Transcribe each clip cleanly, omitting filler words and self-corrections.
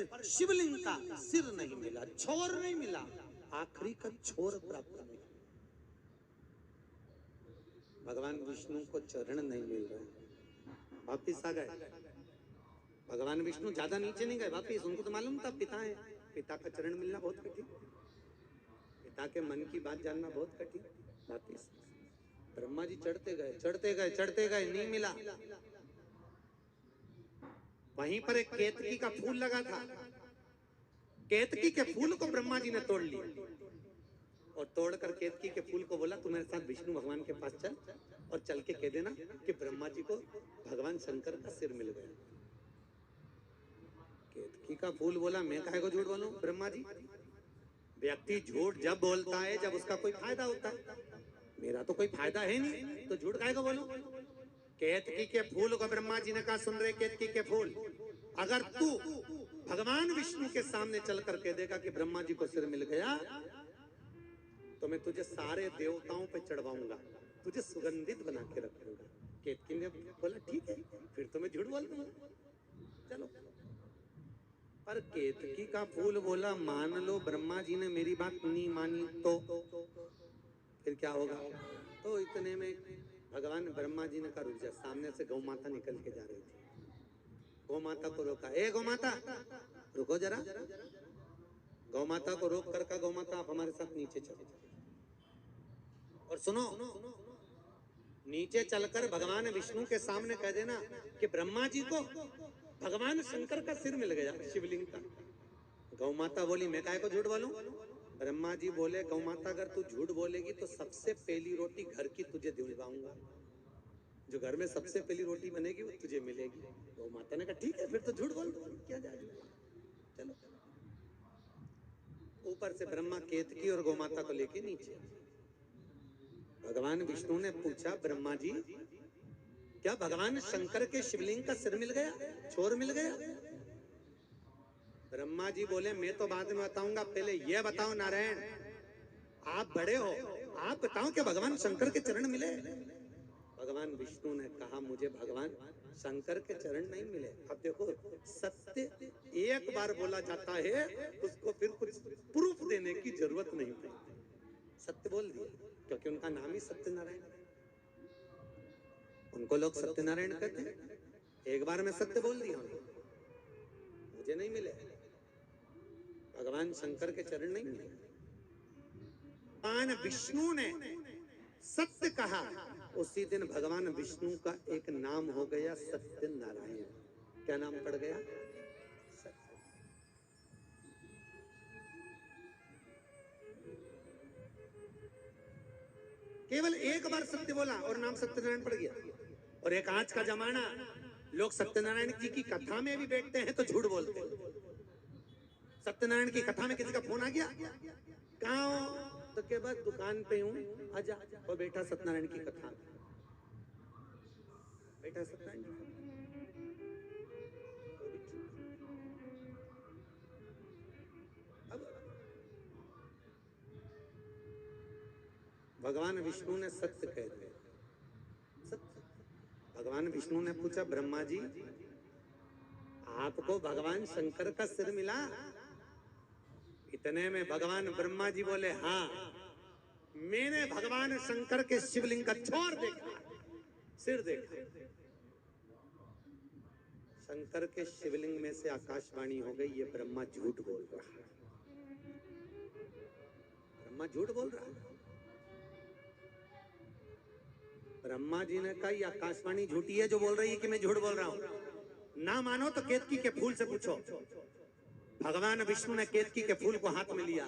पर शिवलिंग का सिर नहीं मिला, छोर नहीं मिला, आखिरी का छोर प्राप्त नहीं। भगवान विष्णु को चरण नहीं मिल रहे, वापिस आ गए। भगवान विष्णु ज्यादा नीचे नहीं गए, वापिस। उनको तो मालूम था पिता है, पिता का चरण मिलना बहुत कठिन, पिता के मन की बात जानना बहुत कठिन। वापिस ब्रह्मा जी चढ़ते गए, चढ़ते गए, चढ़ते गए, नहीं मिला। वहीं पर एक केतकी का फूल लगा था, केतकी के फूल को ब्रह्मा जी ने तोड़ लिया और तोड़कर केतकी के फूल को बोला तू मेरे साथ विष्णु भगवान के पास चल और चल के कह देना कि ब्रह्मा जी को भगवान शंकर का सिर मिल गया। केतकी का फूल बोला मैं काहे को झूठ बोलूं ब्रह्मा जी, व्यक्ति झूठ जब बोलता है जब उसका कोई फायदा होता है, मेरा तो कोई फायदा है नहीं, तो झूठ काहे को बोलूं। केतकी के फूल को ब्रह्मा जी ने कहा सुन रहे केतकी के फूल, अगर तू भगवान विष्णु के सामने चल कर कह देगा कि ब्रह्मा जी को सिर मिल गया तो मैं तुझे सारे देवताओं पे चढ़वाऊंगा, तुझे सुगंधित बना के रखूंगा। केतकी ने बोला ठीक है, फिर तो मैं झूठ बोल दूंगा, चलो। पर केतकी का फूल बोला मान लो ब्रह्मा जी ने मेरी बात नहीं मानी तो फिर क्या होगा। तो इतने में भगवान ब्रह्मा जी ने कहा रुक जा, सामने से गौ माता निकल के जा रही थी, गौ माता को रोका, ए गौ माता रुको जरा। गौ माता को रोक कर कहा गौ माता आप हमारे साथ नीचे चलो और सुनो, नीचे चलकर भगवान विष्णु के सामने कह देना कि ब्रह्मा जी को भगवान शंकर का सिर मिल गया शिवलिंग का। गौ माता बोली मैं काहे को झूठ बोलूं। ब्रह्मा जी बोले गौ माता अगर तू झूठ बोलेगी तो सबसे पहली रोटी घर की तुझे दिलवाऊंगा, जो घर में सबसे पहली रोटी बनेगी वो तुझे मिलेगी। गौ माता ने कहा ठीक है फिर तो झूठ बोल दो, क्या जाए, चलो। ऊपर से ब्रह्मा केतकी और गौ माता को लेके नीचे। भगवान विष्णु ने पूछा ब्रह्मा जी क्या भगवान शंकर के शिवलिंग का सिर मिल गया, छोर मिल गया। ब्रह्मा जी बोले मैं तो बाद में बताऊंगा, पहले यह बताओ नारायण आप बड़े हो, आप बताओ कि भगवान शंकर के चरण मिले। भगवान विष्णु ने कहा मुझे भगवान शंकर के चरण नहीं मिले। अब देखो सत्य एक बार बोला जाता है उसको फिर कुछ प्रूफ देने की जरूरत नहीं पड़ती, सत्य बोल दिया क्योंकि उनका नाम ही सत्यनारायण है, उनको लोग सत्यनारायण कहते हैं। एक बार मैं सत्य बोल दिया, मुझे नहीं मिले, भगवान शंकर के चरण नहीं मिले। भगवान विष्णु ने सत्य कहा, उसी दिन भगवान विष्णु का एक नाम हो गया सत्यनारायण। क्या नाम पड़ गया, सत्य। केवल एक बार सत्य बोला और नाम सत्यनारायण पड़ गया। और एक आज का जमाना लोग सत्यनारायण जी की कथा में भी बैठते हैं तो झूठ बोलते हैं। सत्यनारायण की कथा में किसी का फोन आ गया, कहाँ हो, तो के बाद दुकान पे हूँ, आजा। और बैठा सत्यनारायण की कथा, बैठा सत्यनारायण अब भगवान विष्णु ने सत्य कह दिया, सत्य। भगवान विष्णु ने पूछा ब्रह्मा जी आपको भगवान शंकर का सिर मिला। इतने में भगवान ब्रह्मा जी बोले हाँ मैंने भगवान शंकर के शिवलिंग का छोर देखा, सिर देखा। शंकर के शिवलिंग में से आकाशवाणी हो गई ये ब्रह्मा झूठ बोल रहा है, ब्रह्मा झूठ बोल रहा है। ब्रह्मा जी ने कहा ये आकाशवाणी झूठी है जो बोल रही है कि मैं झूठ बोल रहा हूं। ना मानो तो केतकी के फूल से पूछो। भगवान विष्णु ने केतकी के फूल को हाथ में लिया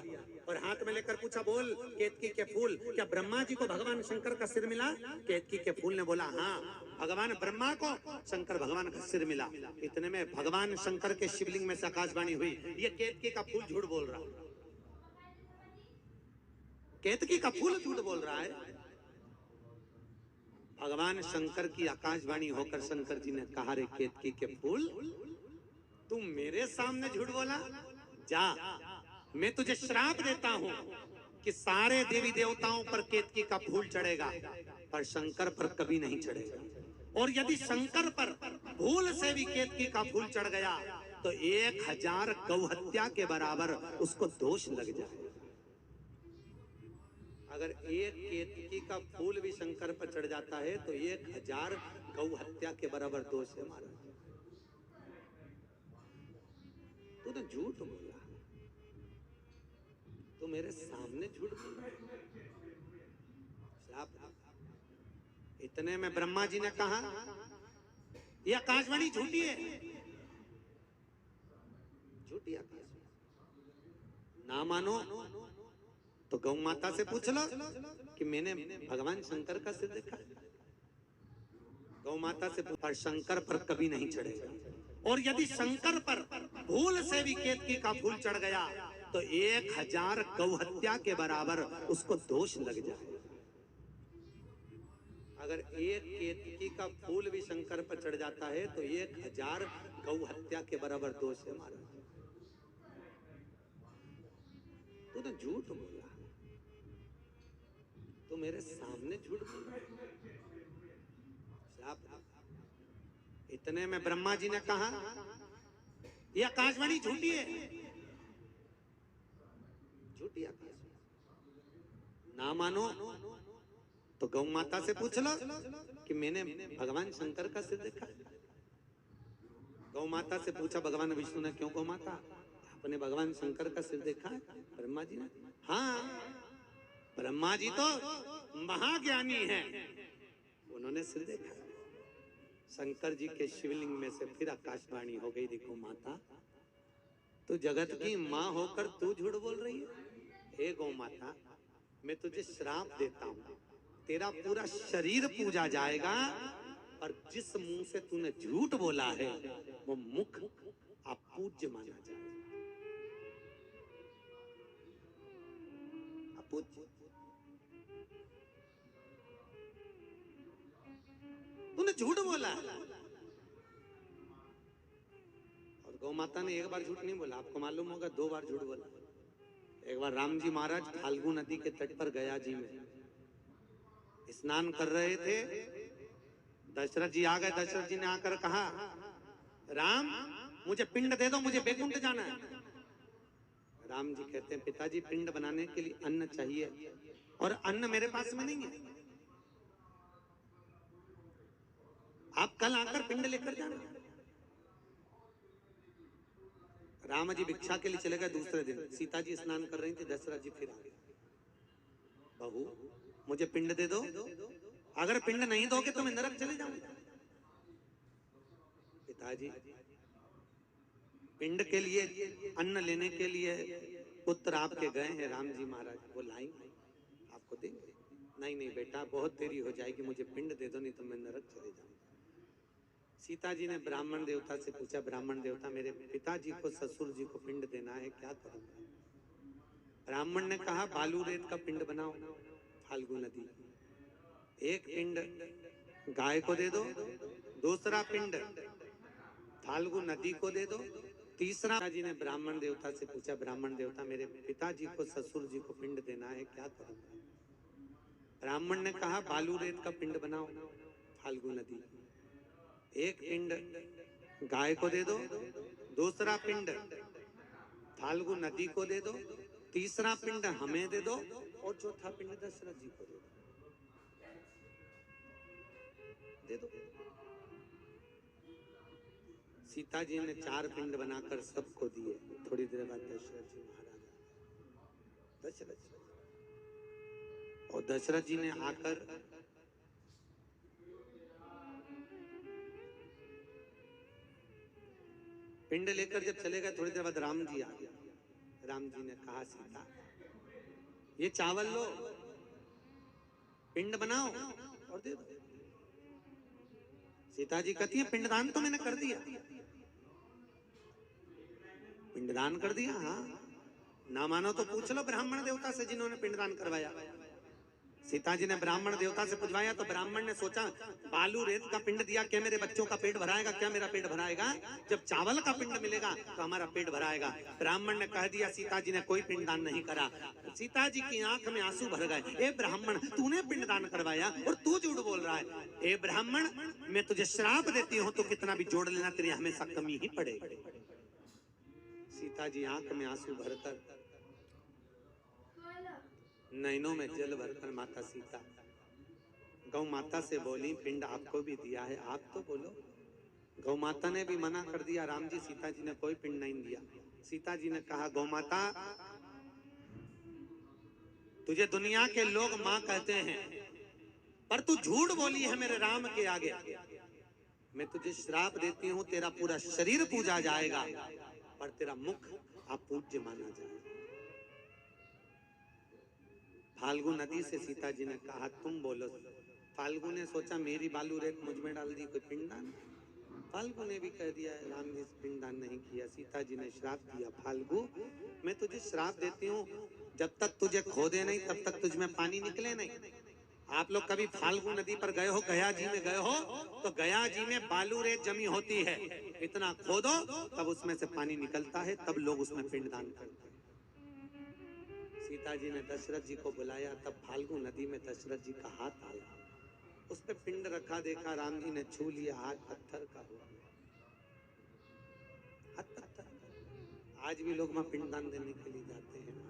और हाथ में लेकर पूछा बोल केतकी के फूल क्या ब्रह्मा जी को भगवान शंकर का सिर मिला। केतकी के फूल ने बोला हाँ भगवान ब्रह्मा को शंकर भगवान का सिर मिला। इतने में भगवान शंकर के शिवलिंग में से आकाशवाणी हुई ये केतकी का फूल झूठ बोल रहा है, केतकी का फूल झूठ बोल रहा है। भगवान शंकर की आकाशवाणी होकर शंकर जी ने कहा रे केतकी के फूल तुम मेरे सामने झूठ बोला, जा मैं तुझे श्राप देता हूं कि सारे देवी देवताओं पर केतकी का फूल चढ़ेगा पर शंकर पर कभी नहीं चढ़ेगा। और यदि शंकर पर भूल से भी केतकी का फूल चढ़ गया तो 1000 गौहत्या के बराबर उसको दोष लग जाए। अगर एक केतकी का फूल भी शंकर पर चढ़ जाता है तो 1000 गौहत्या के बराबर दोष है महाराज। तूने झूठ बोला, तू मेरे सामने झूठ बोल रहा है। इतने में ब्रह्मा जी ने कहा यह आकाशवाणी झूठी है, झूठी आकाशवाणी। ना मानो तो गौ माता से पूछ लो कि मैंने भगवान शंकर का सिर देखा। गौ माता से पर शंकर पर कभी नहीं चढ़ेगा, और यदि शंकर पर भूल से भी केतकी का फूल चढ़ गया तो 1000 गौहत्या के बराबर उसको दोष लग जाए। अगर एक केतकी का फूल भी शंकर पर चढ़ जाता है तो 1000 गौहत्या के बराबर दोष है महाराज। तूने झूठ बोला, तू मेरे सामने झूठ बोल रहा है। इतने में ब्रह्मा जी ने कहा यह आकाशवाणी झूठी है, झूठी आकाशवाणी। ना मानो तो गौ माता से पूछ लो कि मैंने भगवान शंकर का सिर देखा। गौ माता से पूछा भगवान विष्णु ने, क्यों गौ माता, आपने भगवान शंकर का सिर देखा है? ब्रह्मा जी ने, हाँ, ब्रह्मा जी तो महाज्ञानी हैं, उन्होंने सिर देखा। शंकर जी के शिवलिंग में से फिर आकाशवाणी हो गई, देखो माता, तू जगत की माँ होकर तू झूठ बोल रही है। हे गौ माता, मैं तुझे श्राप देता हूँ, तेरा पूरा शरीर पूजा जाएगा, और जिस मुंह से तूने झूठ बोला है वो मुख अपूज्य माना जाएगा। अपूज्य। तूने झूठ बोला। और गौ माता ने एक बार झूठ नहीं बोला, आपको मालूम होगा 2 बार झूठ बोला। एक बार राम जी महाराज फाल्गु नदी के तट पर गया जी में स्नान कर रहे थे। दशरथ जी आ गए। दशरथ जी ने आकर कहा, राम मुझे पिंड दे दो, मुझे बैकुंठ जाना है। राम जी कहते हैं, पिताजी पिंड बनाने के लिए अन्न चाहिए और अन्न मेरे पास में नहीं है, आप कल आकर पिंड लेकर जाना। राम जी भिक्षा के लिए चले गए। दूसरे दिन सीता जी स्नान कर रही थी, दशरथ जी फिर आ गए, बहू मुझे पिंड दे दो, अगर पिंड नहीं दोगे तो मैं नरक चले जाऊंगा। पिताजी पिंड के लिए अन्न लेने के लिए पुत्र आपके गए हैं राम जी महाराज, वो लाएंगे आपको देंगे। नहीं नहीं बेटा, बहुत देरी हो जाएगी, मुझे पिंड दे दो, नहीं तो मैं नरक चले जाऊंगा। सीता जी ने ब्राह्मण देवता से पूछा, ब्राह्मण देवता मेरे पिताजी को ससुर जी को पिंड देना है, क्या करूंगा? ब्राह्मण ने कहा, बालू रेत का पिंड बनाओ फाल्गु नदी, एक पिंड गाय को दे दो, दूसरा पिंड फाल्गु नदी को दे दो, तीसरा। जी ने ब्राह्मण देवता से पूछा, ब्राह्मण देवता मेरे पिताजी को ससुर जी को पिंड देना है, क्या करूंगा? ब्राह्मण ने कहा, बालू रेत का पिंड बनाओ फाल्गु नदी, एक पिंड गाय को दे दो, दूसरा पिंड फाल्गु नदी को दे दो, तीसरा पिंड हमें दे दो, और चौथा पिंड दशरथ जी को दे दो। सीता जी ने 4 पिंड बनाकर सबको दिए। थोड़ी देर बाद दशरथ जी महाराज, दशरथ जी, और दशरथ जी ने आकर पिंड लेकर जब चले गए, थोड़ी देर बाद राम जी आ गए। राम जी ने कहा, सीता ये चावल लो, पिंड बनाओ और दे दो। सीता जी कहती है, पिंडदान तो मैंने कर दिया। पिंडदान कर दिया? हाँ, ना मानो तो पूछ लो ब्राह्मण देवता से जिन्होंने पिंडदान करवाया। सीता जी ने ब्राह्मण देवता से पूछवाया तो ब्राह्मण ने सोचा, बालू रेत का पिंड दिया, क्या मेरे बच्चों का पेट भराएगा? क्या मेरा पेट भराएगा? जब चावल का पिंड मिलेगा तो हमारा पेट भराएगा। ब्राह्मण ने कह दिया, सीता जी ने कोई पिंडदान नहीं करा। सीता जी की आंख में आंसू भर गए। ए ब्राह्मण, तूने पिंडदान करवाया और तू झूठ बोल रहा है। ए ब्राह्मण, मैं तुझे श्राप देती हूँ, तो कितना भी जोड़ लेना, तेरी हमेशा कमी ही पड़ेगी। सीता जी आंख में आंसू भरकर, नैनों में जल भरकर माता सीता गौ माता से बोली, पिंड आपको भी दिया है, आप तो बोलो। गौ माता ने भी मना कर दिया, राम जी सीता जी ने कोई पिंड नहीं दिया। सीता जी ने कहा, गौ माता तुझे दुनिया के लोग मां कहते हैं, पर तू झूठ बोली है मेरे राम के आगे। मैं तुझे श्राप देती हूं, तेरा पूरा शरीर पूजा जाएगा पर तेरा मुख अपूज्य माना जाएगा। फाल्गु नदी से सीता जी ने कहा, तुम बोलो। फाल्गु ने सोचा मेरी बालू रेत मुझ में डाल दी, कोई पिंडदान। फाल्गु ने भी कह दिया, राम जी पिंडदान नहीं किया। सीता जी ने श्राप दिया, फाल्गु मैं तुझे श्राप देती हूँ, जब तक तुझे खोदे नहीं तब तक तुझ में पानी निकले नहीं। आप लोग कभी फाल्गु नदी पर गए हो, गया जी में गए हो, तो गया जी में बालू रेत जमी होती है, इतना खोदो तब उसमें से पानी निकलता है, तब लोग उसमें पिंडदान करते हैं। सीता जी ने दशरथ जी को बुलाया, तब फाल्गु नदी में दशरथ जी का हाथ आया, उस पे पिंड रखा, देखा राम जी ने छू लिया, हाथ पत्थर का हुआ, हाथ पत्थर। आज भी लोग वहां पिंडदान देने के लिए जाते हैं।